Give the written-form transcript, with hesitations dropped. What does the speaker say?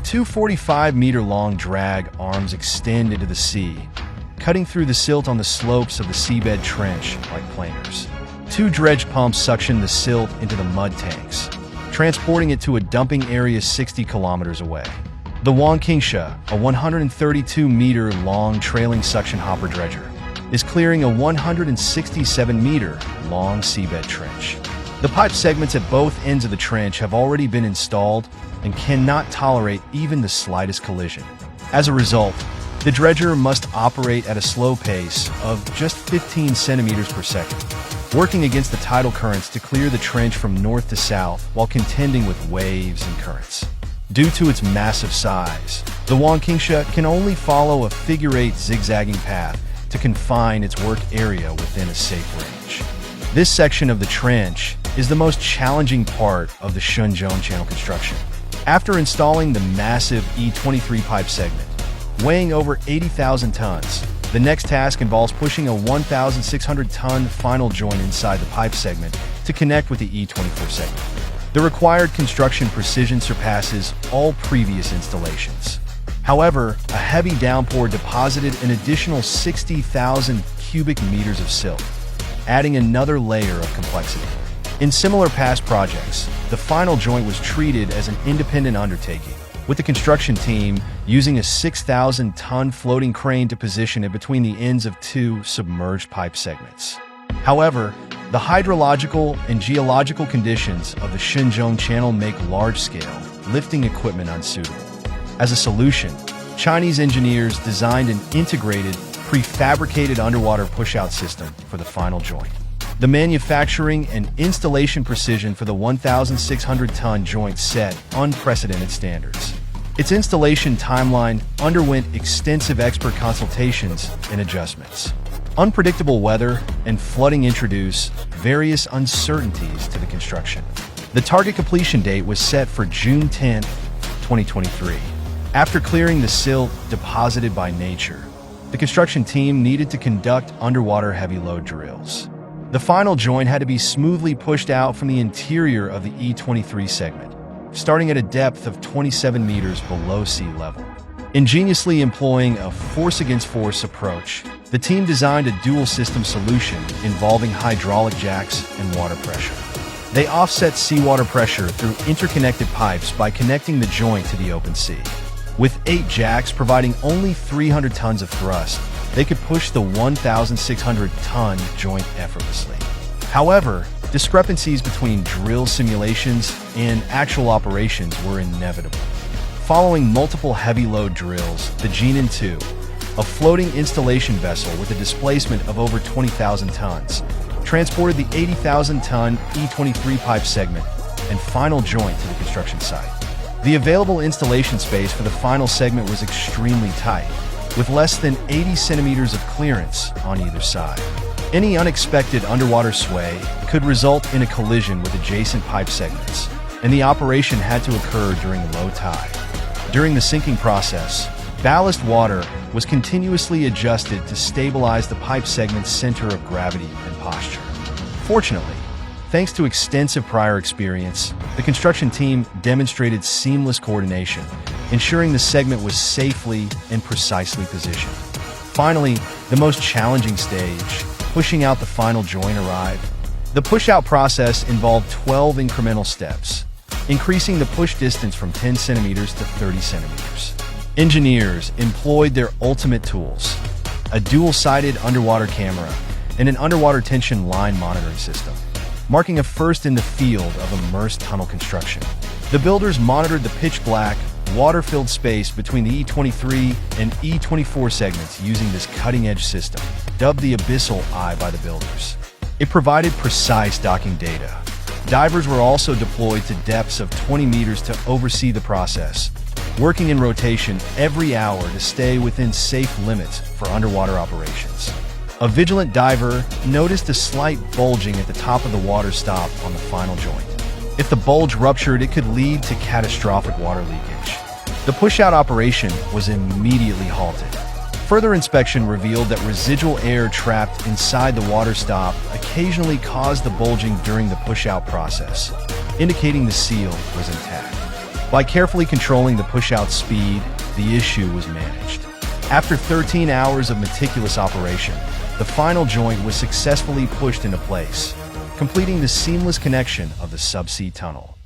Two 45-meter-long drag arms extend into the sea, cutting through the silt on the slopes of the seabed trench like planers. Two dredge pumps suction the silt into the mud tanks, transporting it to a dumping area 60 kilometers away. The Wanqingsha, a 132-meter-long trailing suction hopper dredger, is clearing a 167-meter-long seabed trench. The pipe segments at both ends of the trench have already been installed and cannot tolerate even the slightest collision. As a result, the dredger must operate at a slow pace of just 15 centimeters per second, working against the tidal currents to clear the trench from north to south while contending with waves and currents. Due to its massive size, the Wanqingsha can only follow a figure-8 zigzagging path to confine its work area within a safe range. This section of the trench is the most challenging part of the Shenzhou Channel construction. After installing the massive E23 pipe segment, weighing over 80,000 tons, the next task involves pushing a 1,600-ton final joint inside the pipe segment to connect with the E24 segment. The required construction precision surpasses all previous installations. However, a heavy downpour deposited an additional 60,000 cubic meters of silt, adding another layer of complexity. In similar past projects, the final joint was treated as an independent undertaking, with the construction team using a 6,000-ton floating crane to position it between the ends of two submerged pipe segments. However, the hydrological and geological conditions of the Shenzhou Channel make large-scale lifting equipment unsuitable. As a solution, Chinese engineers designed an integrated, prefabricated underwater push-out system for the final joint. The manufacturing and installation precision for the 1,600-ton joint set unprecedented standards. Its installation timeline underwent extensive expert consultations and adjustments. Unpredictable weather and flooding introduce various uncertainties to the construction. The target completion date was set for June 10, 2023. After clearing the silt deposited by nature, the construction team needed to conduct underwater heavy load drills. The final joint had to be smoothly pushed out from the interior of the E23 segment, starting at a depth of 27 meters below sea level. Ingeniously employing a force-against-force approach, the team designed a dual-system solution involving hydraulic jacks and water pressure. They offset seawater pressure through interconnected pipes by connecting the joint to the open sea. With 8 jacks providing only 300 tons of thrust, they could push the 1,600-ton joint effortlessly. However, discrepancies between drill simulations and actual operations were inevitable. Following multiple heavy load drills, the Jinan 2, a floating installation vessel with a displacement of over 20,000 tons, transported the 80,000-ton E23 pipe segment and final joint to the construction site. The available installation space for the final segment was extremely tight, with less than 80 centimeters of clearance on either side. Any unexpected underwater sway could result in a collision with adjacent pipe segments, and the operation had to occur during low tide. During the sinking process, ballast water was continuously adjusted to stabilize the pipe segment's center of gravity and posture. Fortunately, thanks to extensive prior experience, the construction team demonstrated seamless coordination, ensuring the segment was safely and precisely positioned. Finally, the most challenging stage, pushing out the final joint, arrived. The push-out process involved 12 incremental steps, increasing the push distance from 10 centimeters to 30 centimeters. Engineers employed their ultimate tools, a dual-sided underwater camera and an underwater tension line monitoring system, marking a first in the field of immersed tunnel construction. The builders monitored the pitch-black, water-filled space between the E23 and E24 segments using this cutting-edge system, dubbed the Abyssal Eye by the builders. It provided precise docking data. Divers were also deployed to depths of 20 meters to oversee the process, working in rotation every hour to stay within safe limits for underwater operations. A vigilant diver noticed a slight bulging at the top of the water stop on the final joint. If the bulge ruptured, it could lead to catastrophic water leakage. The push-out operation was immediately halted. Further inspection revealed that residual air trapped inside the water stop occasionally caused the bulging during the push-out process, indicating the seal was intact. By carefully controlling the push-out speed, the issue was managed. After 13 hours of meticulous operation, the final joint was successfully pushed into place, completing the seamless connection of the subsea tunnel.